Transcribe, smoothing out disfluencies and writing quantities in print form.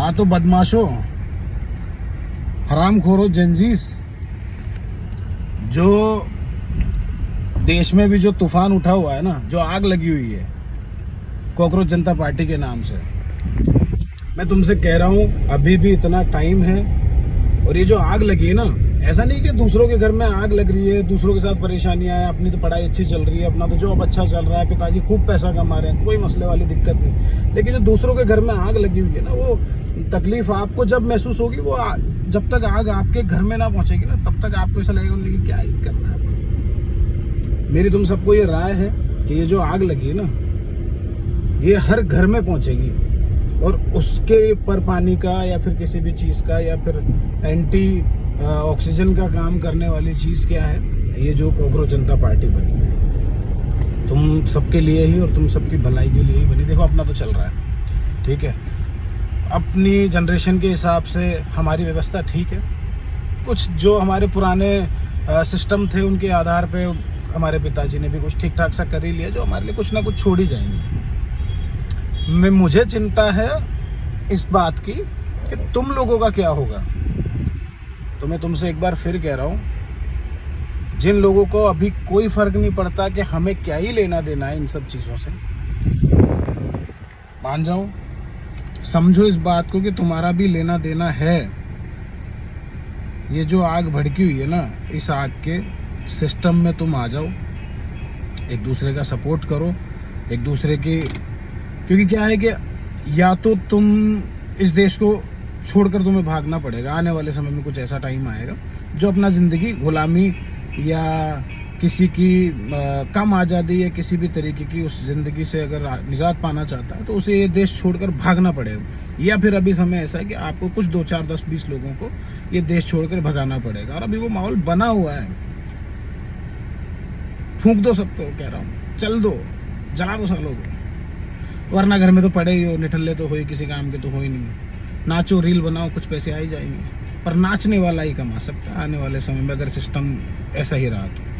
हाँ तो बदमाशों, हरामखोरों, जेंजीस, जो देश में भी जो तूफान उठा हुआ है ना, जो आग लगी हुई है कॉकरोच जनता पार्टी के नाम से, मैं तुमसे कह रहा हूँ अभी भी इतना टाइम है। और ये जो आग लगी है ना, ऐसा नहीं कि दूसरों के घर में आग लग रही है, दूसरों के साथ परेशानियां हैं, अपनी तो पढ़ाई अच्छी चल रही है, अपना तो जॉब अच्छा चल रहा है, पिताजी खूब पैसा कमा रहे हैं, कोई मसले वाली दिक्कत नहीं। लेकिन जो दूसरों के घर में आग लगी हुई है ना, वो तकलीफ आपको जब महसूस होगी, वो जब तक आग आपके घर में ना पहुंचेगी ना, तब तक आपको ऐसा लगेगा कि क्या ही करना है। मेरी तुम सबको ये राय है कि ये जो आग लगी है ना, ये हर घर में पहुंचेगी, और उसके ऊपर पानी का या फिर किसी भी चीज का या फिर एंटी ऑक्सीजन का काम करने वाली चीज क्या है, ये जो कॉकरोच जनता पार्टी बनी है, तुम सबके लिए ही और तुम सबकी भलाई के लिए ही बनी। देखो अपना तो चल रहा है, ठीक है, अपनी जनरेशन के हिसाब से हमारी व्यवस्था ठीक है। कुछ जो हमारे पुराने सिस्टम थे उनके आधार पे हमारे पिताजी ने भी कुछ ठीक ठाक सा कर ही लिया, जो हमारे लिए कुछ ना कुछ छोड़ ही जाएंगे। मुझे चिंता है इस बात की कि तुम लोगों का क्या होगा। तो मैं तुमसे एक बार फिर कह रहा हूं, जिन लोगों को अभी कोई फर्क नहीं पड़ता कि हमें क्या ही लेना देना है इन सब चीजों से, मान जाओ, समझो इस बात को कि तुम्हारा भी लेना देना है। ये जो आग भड़की हुई है ना, इस आग के सिस्टम में तुम आ जाओ, एक दूसरे का सपोर्ट करो, एक दूसरे की, क्योंकि क्या है कि या तो तुम इस देश को छोड़कर तुम्हें भागना पड़ेगा, आने वाले समय में कुछ ऐसा टाइम आएगा जो अपना जिंदगी गुलामी या किसी की कम आज़ादी या किसी भी तरीके की उस जिंदगी से अगर निजात पाना चाहता है तो उसे ये देश छोड़कर भागना पड़ेगा, या फिर अभी समय ऐसा है कि आपको कुछ 2, 4, 10, 20 लोगों को ये देश छोड़कर भगाना पड़ेगा। और अभी वो माहौल बना हुआ है, फूंक दो सबको, कह रहा हूँ, चल दो, जला दो सालों को, वरना घर में तो पड़े ही हो, निठल्ले तो हो ही, किसी काम के तो हो ही नहीं। नाचो, रील बनाओ, कुछ पैसे आ ही जाएंगे, पर नाचने वाला ही कमा सकता है आने वाले समय में, अगर सिस्टम ऐसा ही रहा तो।